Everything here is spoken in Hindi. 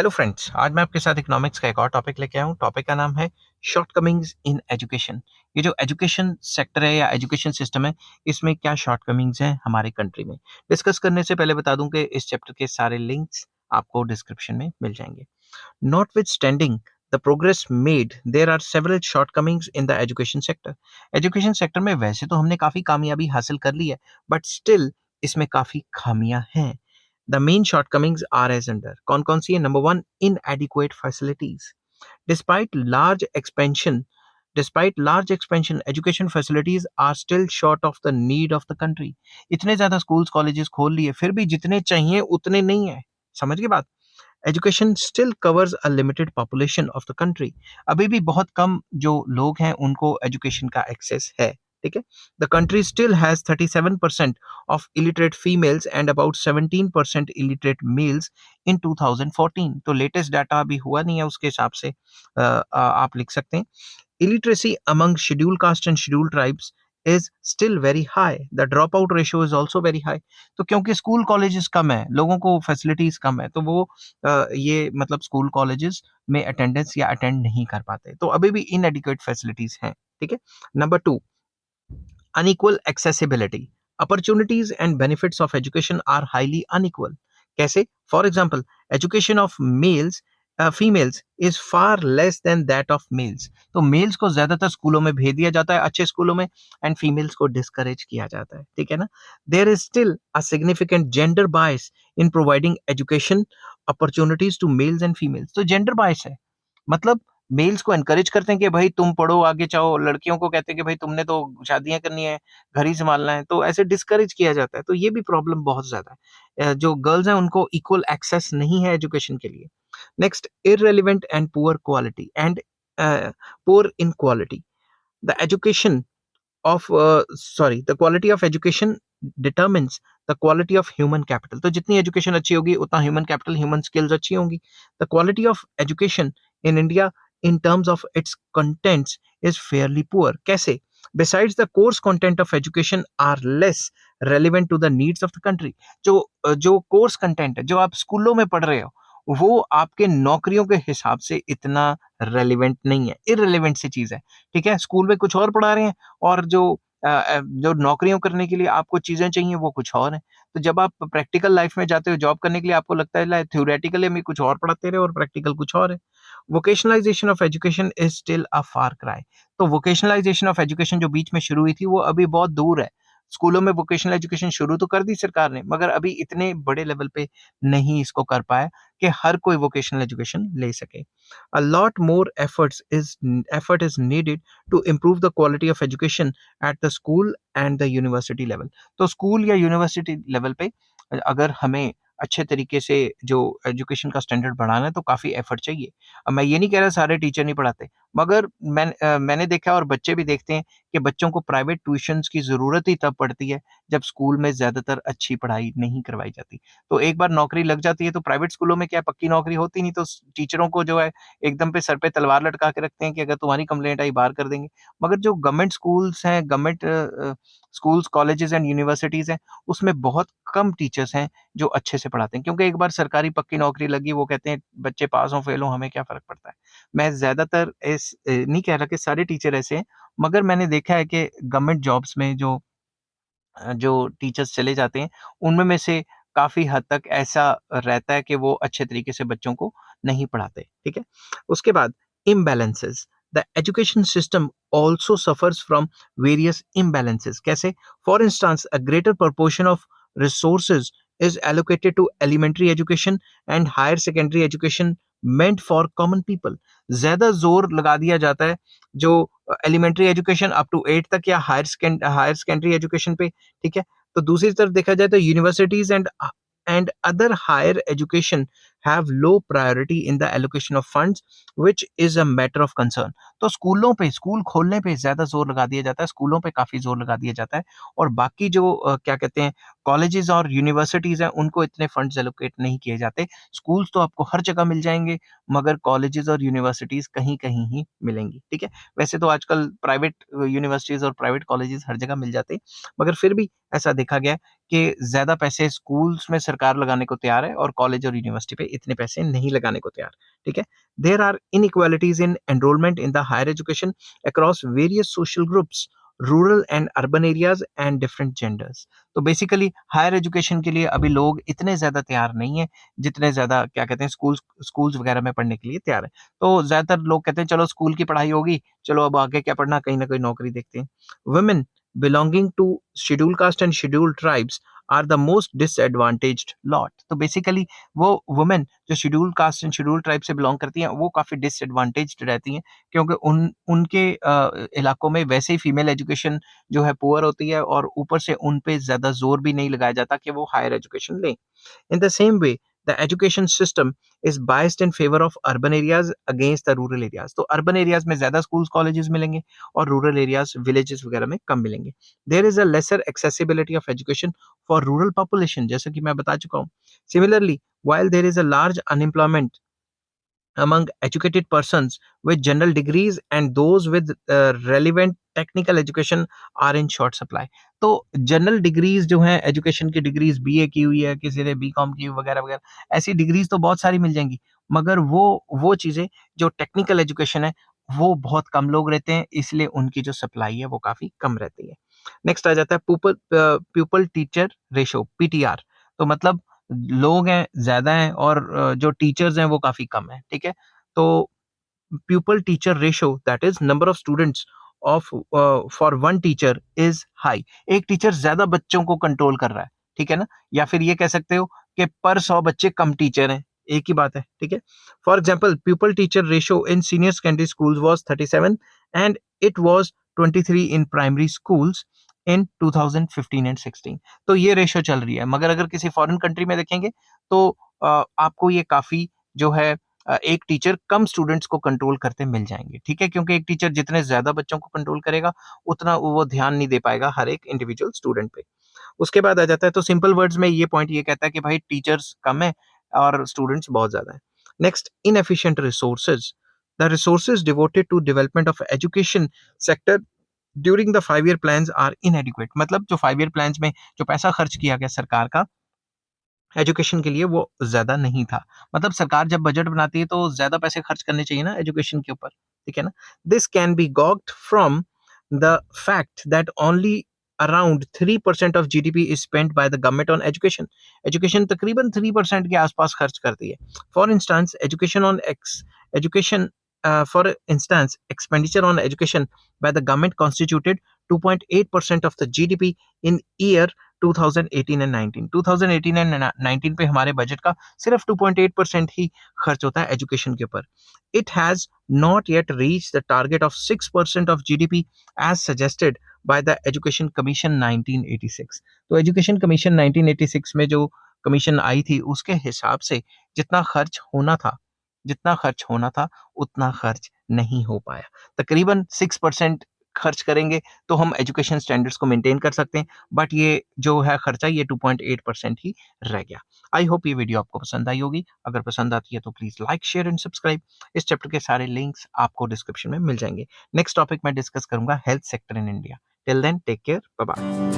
हेलो फ्रेंड्स, आज मैं आपके साथ इकोनॉमिक्स का एक और टॉपिक लेके आया हूँ। टॉपिक का नाम है शॉर्टकमिंग्स इन एजुकेशन। ये जो एजुकेशन सेक्टर है या एजुकेशन सिस्टम है, इसमें क्या शॉर्टकमिंग्स हैं हमारे कंट्री में। डिस्कस करने से पहले बता दूं कि इस चैप्टर के सारे लिंक्स आपको डिस्क्रिप्शन में मिल जाएंगे। Notwithstanding the progress made, there are several shortcomings in the education sector. Education sector में वैसे तो हमने काफ़ी कामयाबी हासिल कर ली है, बट स्टिल इसमें काफ़ी खामियां हैं। The main shortcomings are as under. कौन कौन सी है? Number one, inadequate facilities. Despite large expansion, despite large expansion, education facilities are still short of the need of the country. इतने ज्यादा स्कूल्स कॉलेजेस खोल लिए, फिर भी जितने चाहिए उतने नहीं है। समझ गए बात? Education still covers a limited population of the country. अभी भी बहुत कम जो लोग हैं उनको एजुकेशन का एक्सेस है। ठीक है। The country still has 37% of illiterate females and about 17% illiterate males in 2014। तो लेटेस्ट डाटा अभी हुआ नहीं है, उसके हिसाब से आप लिख सकते हैं। Illiteracy among scheduled caste and scheduled tribes is still very high. The dropout ratio is also very high. तो क्योंकि स्कूल कॉलेजेस कम है, लोगों को फैसिलिटीज कम है, तो वो ये मतलब स्कूल कॉलेजेस में अटेंडेंस या अटेंड नहीं कर पाते, तो अभी भी इनएडिक्वेट फैसिलिटीज हैं। ठीक है। Number two, unequal accessibility. Opportunities and benefits of education are highly unequal. कैसे? For example, education of females is far less than that of males. तो मेल्स को ज्यादातर स्कूलों में भेज दिया जाता है, अच्छे स्कूलों में, एंड फीमेल्स को डिस्करेज किया जाता है। ठीक है ना? There is still a significant gender bias in providing education opportunities to males and females. तो जेंडर बायस है, मतलब मेल्स को एनकरेज करते हैं कि भाई तुम पढ़ो आगे जाओ, लड़कियों को कहते हैं कि भाई तुमने तो शादियां करनी है, घर ही संभालना है, तो ऐसे डिस्करेज किया जाता है। तो ये भी प्रॉब्लम बहुत ज्यादा है। जो गर्ल्स हैं उनको इक्वल एक्सेस नहीं है एजुकेशन के लिए। Next, irrelevant and poor quality and poor in quality. The education of the quality of education determines the quality of human capital. तो जितनी एजुकेशन अच्छी होगी उतना ह्यूमन कैपिटल, ह्यूमन स्किल्स अच्छी होंगी। The quality of education in India in terms of its contents is fairly poor. कैसे? Besides, the course content of education are less relevant to the needs of the country. जो कोर्स कंटेंट है, जो आप स्कूलों में पढ़ रहे हो, वो आपके नौकरियों के हिसाब से इतना रेलिवेंट नहीं है, इररिलेवेंट सी चीज है। ठीक है। स्कूल में कुछ और पढ़ा रहे हैं, और जो नौकरियों करने के लिए आपको चीजें चाहिए वो कुछ और है। तो जब आप प्रैक्टिकल लाइफ में जाते हो जॉब करने के लिए, आपको लगता है थ्योरेटिकली हमें कुछ और पढ़ाते रहे और प्रैक्टिकल कुछ और है। Vocationalisation of education is still a far cry. तो वोकेशनलाइजेशन ऑफ एजुकेशन जो बीच में शुरू हुई थी वो अभी बहुत दूर है। स्कूलों में वोकेशनल एजुकेशन शुरू तो कर दी सरकार ने, मगर अभी इतने बड़े लेवल पे नहीं इसको कर पाया कि हर कोई वोकेशनल एजुकेशन ले सके। A lot more effort is needed to improve the quality of education at the school and the university level. तो स्कूल या यूनिवर्सिटी लेवल पे अगर हमें अच्छे तरीके से जो एजुकेशन का स्टैंडर्ड बढ़ाना है तो काफ़ी एफर्ट चाहिए। अब मैं ये नहीं कह रहा सारे टीचर नहीं पढ़ाते, मगर मैंने देखा और बच्चे भी देखते हैं कि बच्चों को प्राइवेट ट्यूशन्स की ज़रूरत ही तब पड़ती है जब स्कूल में ज़्यादातर अच्छी पढ़ाई नहीं करवाई जाती। तो एक बार नौकरी लग जाती है तो प्राइवेट स्कूलों में क्या पक्की नौकरी होती नहीं, तो टीचरों को जो है एकदम पे सर पे तलवार लटका के रखते हैं कि अगर तुम्हारी कंप्लेंट आई बाहर कर देंगे। मगर जो गवर्नमेंट स्कूल्स हैं, government schools, colleges and universities हैं, उसमें बहुत कम टीचर्स हैं जो अच्छे से पढ़ाते हैं, क्योंकि एक बार सरकारी पक्की नौकरी लगी, वो कहते हैं बच्चे पास हों फेल हों हमें क्या फ़र्क पड़ता है। मैं ज़्यादातर नहीं कह रहा कि सारे टीचर ऐसे हैं, मगर मैंने देखा है कि गवर्नमेंट जॉब्स में जो टीचर्स चले जाते हैं, उनमें में से काफ़ी हद तक ऐसा रहता है कि वो अच्छे तरीके से बच्चों को नहीं पढ़ाते। ठीक है? उसके बाद imbalances. The education system also suffers from various imbalances. कैसे? For instance, a greater proportion of resources is allocated to elementary education and higher secondary education meant for common people. ज्यादा जोर लगा दिया जाता है जो एलिमेंट्री एजुकेशन अप टू 8 तक या हायर सेकेंडरी एजुकेशन पे। ठीक है। तो दूसरी तरफ देखा जाए तो universities and other higher education have low priority in the allocation of funds, which is a matter of concern. तो स्कूलों पे, स्कूल खोलने पे ज्यादा जोर लगा दिया जाता है, स्कूलों पे काफी जोर लगा दिया जाता है, और बाकी जो क्या कहते हैं कॉलेजेस और यूनिवर्सिटीज हैं उनको इतने फंड्स एलोकेट नहीं किए जाते। स्कूल्स तो आपको हर जगह मिल जाएंगे, मगर कॉलेजेस और यूनिवर्सिटीज कहीं कहीं ही मिलेंगी। ठीक है। वैसे तो आजकल प्राइवेट यूनिवर्सिटीज और प्राइवेट कॉलेजेस हर जगह मिल जाते हैं, मगर फिर भी ऐसा देखा गया कि ज्यादा पैसे स्कूल्स में सरकार लगाने को तैयार है और कॉलेज और यूनिवर्सिटी पे इतने पैसे नहीं लगाने को तैयार, ठीक है। There are inequalities in enrolment in the higher education across various social groups, rural and urban areas and different genders. तो बेसिकली हायर एजुकेशन के लिए अभी लोग इतने ज़्यादा तैयार नहीं है, जितने ज़्यादा क्या कहते हैं स्कूल्स वगैरह में पढ़ने के लिए तैयार है। तो ज़्यादातर लोग कहते हैं चलो स्कूल की पढ़ाई होगी, चलो अब आगे क्या पढ़ना, कहीं ना कहीं नौकरी देखते हैं। Women belonging to scheduled caste and scheduled tribes are the most disadvantaged lot। तो बेसिकली वो वुमेन जो scheduled caste and scheduled tribe से बिलोंग करती हैं वो काफ़ी डिसएडवांटेज्ड रहती हैं, क्योंकि उनके इलाकों में वैसे ही फीमेल एजुकेशन जो है पुअर होती है, और ऊपर से उन पे ज़्यादा जोर भी नहीं लगाया जाता कि वो हायर एजुकेशन लें। In the same way, the education system is biased in favor of urban areas against the rural areas। तो urban areas में ज़्यादा schools colleges मिलेंगे और rural areas villages वगैरह में कम मिलेंगे। There is a lesser accessibility of education for rural population, जैसा कि मैं बता चुका हूँ। Similarly, while there is a large unemployment among educated persons with general degrees and those with relevant technical education are in short supply। तो जनरल डिग्रीज जो हैं, एजुकेशन की डिग्रीज, बीए की हुई है, किसी ने बीकॉम की वगैरह वगैरह, ऐसी डिग्रीज तो बहुत सारी मिल जाएंगी, मगर वो चीज़ें जो टेक्निकल एजुकेशन है वो बहुत कम लोग रहते हैं, इसलिए उनकी जो सप्लाई है वो काफ़ी कम रहती है। नेक्स्ट आ जाता है प्यूपल टीचर रेशो, पीटीआर। तो मतलब लोग हैं ज़्यादा हैं और जो टीचर्स हैं वो काफ़ी कम हैं, ठीक है। तो pupil teacher ratio, that is number of students of for one teacher is high। एक टीचर ज्यादा बच्चों को कंट्रोल कर रहा है, ठीक है ना। या फिर ये कह सकते हो कि पर 100 बच्चे कम टीचर हैं, एक ही बात है, ठीक है। For example pupil teacher ratio in senior secondary schools was 37 and it was 23 in primary schools in 2015 and 16। तो ये रेशो चल रही है, मगर अगर किसी फॉरेन कंट्री में देखेंगे तो आपको ये काफी जो है एक टीचर कम स्टूडेंट्स को कंट्रोल करते मिल जाएंगे, ठीक है, क्योंकि एक टीचर जितने ज्यादा बच्चों को कंट्रोल करेगा उतना वो ध्यान नहीं दे पाएगा हर एक इंडिविजुअल स्टूडेंट पे। उसके बाद आ जाता है, तो सिंपल वर्ड्स में ये पॉइंट ये कहता है कि भाई टीचर्स कम है और स्टूडेंट्स बहुत ज्यादा है। Next, inefficient resources, the resources devoted to development of education sector during the 5 year plans are inadequate. मतलब जो 5 ईयर प्लान्स में जो पैसा खर्च किया गया सरकार का एजुकेशन के लिए वो ज़्यादा नहीं था। मतलब सरकार जब बजट बनाती है तो ज़्यादा पैसे खर्च करने चाहिए ना एजुकेशन के ऊपर, ठीक है ना? This can be gauged from the fact that only around 3% of GDP is spent by the government on education. Education तकरीबन 3% के आसपास खर्च करती है। For instance education for instance, expenditure on education by the government constituted 2.8% of the GDP in year 2018 and 19। 2018 and 19 पे हमारे बजट का सिर्फ 2.8% ही खर्च होता है एजुकेशन के ऊपर। It has not yet reach the target of 6% of GDP as suggested by the education commission 1986। तो एजुकेशन कमीशन 1986 में जो कमीशन आई थी उसके हिसाब से जितना खर्च होना था उतना खर्च नहीं हो पाया। तकरीबन 6% खर्च करेंगे तो हम एजुकेशन स्टैंडर्ड्स को मेंटेन कर सकते हैं, बट ये जो है खर्चा ये 2.8% ही रह गया। आई होप ये वीडियो आपको पसंद आई होगी। अगर पसंद आती है तो please like, share and subscribe. इस चैप्टर के सारे लिंक्स आपको डिस्क्रिप्शन में मिल जाएंगे। नेक्स्ट टॉपिक मैं डिस्कस करूंगा health sector in India. Till then take care, bye bye.